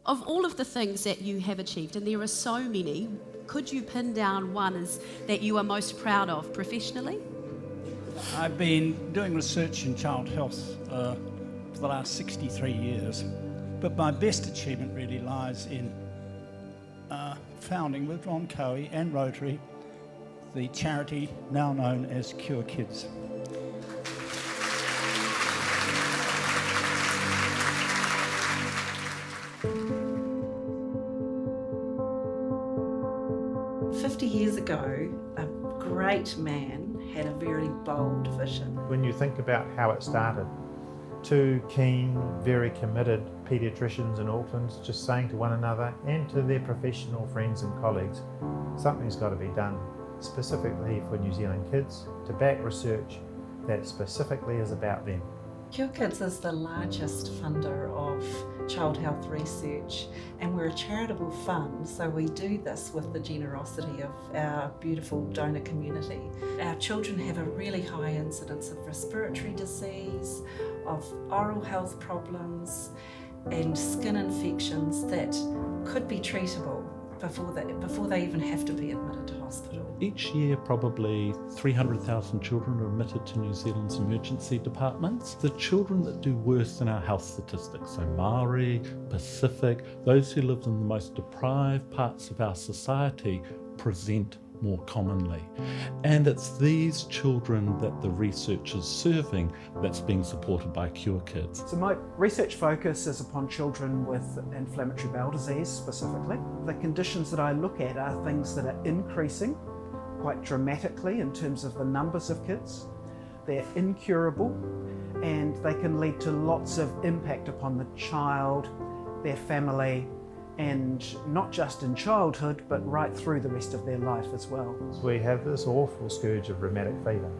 Of all of the things that you have achieved, and there are so many, could you pin down one that you are most proud of professionally? I've been doing research in child health for the last 63 years, but my best achievement really lies in founding with Ron Cowie and Rotary the charity now known as Cure Kids. Years ago, a great man had a very bold vision. When you think about how it started, two keen, very committed paediatricians in Auckland just saying to one another and to their professional friends and colleagues, something's got to be done specifically for New Zealand kids to back research that specifically is about them. Cure Kids is the largest funder of child health research, and we're a charitable fund, so we do this with the generosity of our beautiful donor community. Our children have a really high incidence of respiratory disease, of oral health problems and skin infections that could be treatable before they even have to be admitted to hospital. Each year, probably 300,000 children are admitted to New Zealand's emergency departments. The children that do worse in our health statistics, so Maori, Pacific, those who live in the most deprived parts of our society, present more commonly. And it's these children that the research is serving that's being supported by Cure Kids. So my research focus is upon children with inflammatory bowel disease specifically. The conditions that I look at are things that are increasing quite dramatically in terms of the numbers of kids. They're incurable and they can lead to lots of impact upon the child, their family, and not just in childhood, but right through the rest of their life as well. We have this awful scourge of rheumatic fever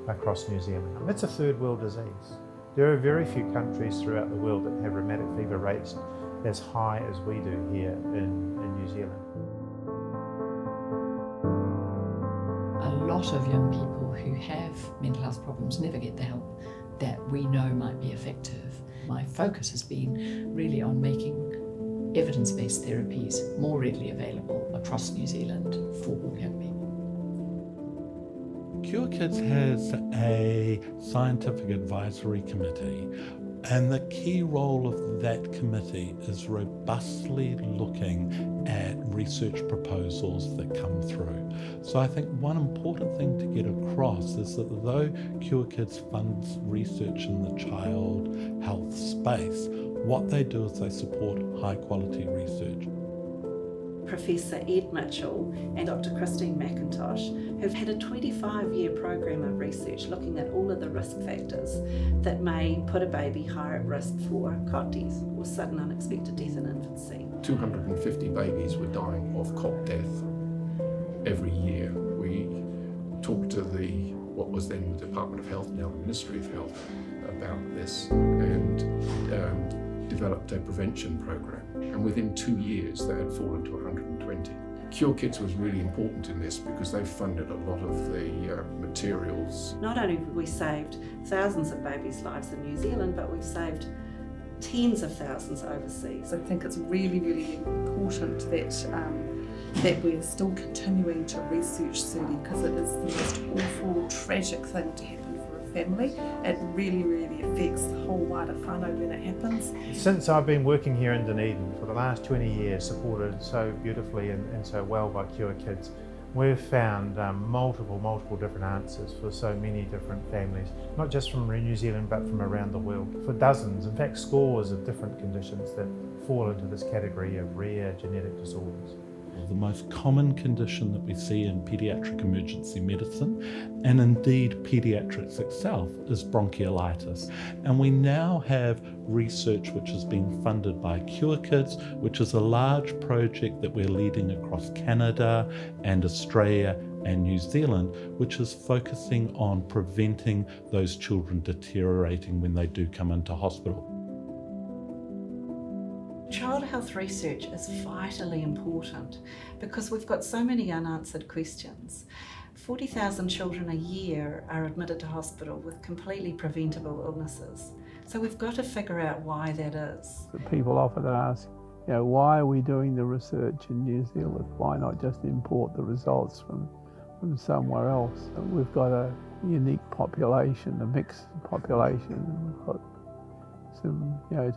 across New Zealand. It's a third world disease. There are very few countries throughout the world that have rheumatic fever rates as high as we do here in New Zealand. A lot of young people who have mental health problems never get the help that we know might be effective. My focus has been really on making evidence-based therapies more readily available across New Zealand for all young people. Cure Kids has a scientific advisory committee, and the key role of that committee is robustly looking at research proposals that come through. So I think one important thing to get across is that though Cure Kids funds research in the child health space, what they do is they support high quality research. Professor Ed Mitchell and Dr. Christine McIntosh have had a 25-year program of research looking at all of the risk factors that may put a baby higher at risk for cot death or sudden unexpected death in infancy. 250 babies were dying of cot death every year. We talked to what was then the Department of Health, now the Ministry of Health, about this and developed a prevention program, and within 2 years they had fallen to 120. Cure Kids was really important in this because they funded a lot of the materials. Not only have we saved thousands of babies' lives in New Zealand, but we've saved tens of thousands overseas. I think it's really, really important that we're still continuing to research CERDI because it is the most awful, tragic thing to happen for a family. It really, really affects the whole wider whānau when it happens. Since I've been working here in Dunedin for the last 20 years, supported so beautifully and so well by Cure Kids, we've found multiple different answers for so many different families, not just from New Zealand but from around the world, for dozens, in fact scores of different conditions that fall into this category of rare genetic disorders. The most common condition that we see in paediatric emergency medicine, and indeed paediatrics itself, is bronchiolitis. And we now have research which is being funded by Cure Kids, which is a large project that we're leading across Canada and Australia and New Zealand, which is focusing on preventing those children deteriorating when they do come into hospital. Child health research is vitally important because we've got so many unanswered questions. 40,000 children a year are admitted to hospital with completely preventable illnesses. So we've got to figure out why that is. People often ask, You know, why are we doing the research in New Zealand? Why not just import the results from somewhere else? We've got a unique population, a mixed population. We've got some, you know,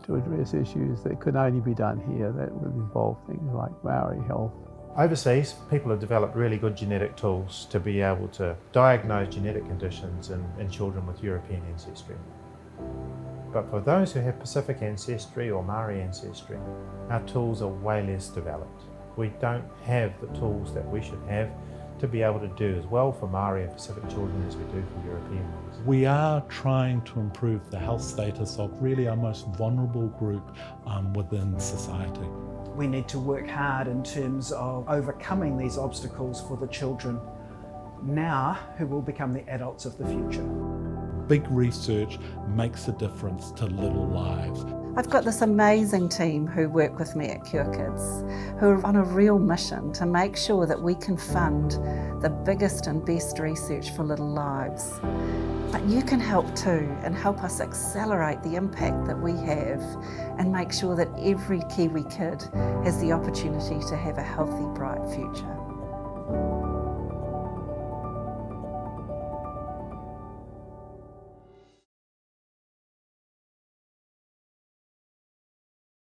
to address issues that could only be done here that would involve things like Maori health. Overseas, people have developed really good genetic tools to be able to diagnose genetic conditions in children with European ancestry. But for those who have Pacific ancestry or Maori ancestry, our tools are way less developed. We don't have the tools that we should have to be able to do as well for Maori and Pacific children as we do for European ones. We are trying to improve the health status of really our most vulnerable group within society. We need to work hard in terms of overcoming these obstacles for the children now who will become the adults of the future. Big research makes a difference to little lives. I've got this amazing team who work with me at Cure Kids, who are on a real mission to make sure that we can fund the biggest and best research for little lives. But you can help too, and help us accelerate the impact that we have and make sure that every Kiwi kid has the opportunity to have a healthy, bright future.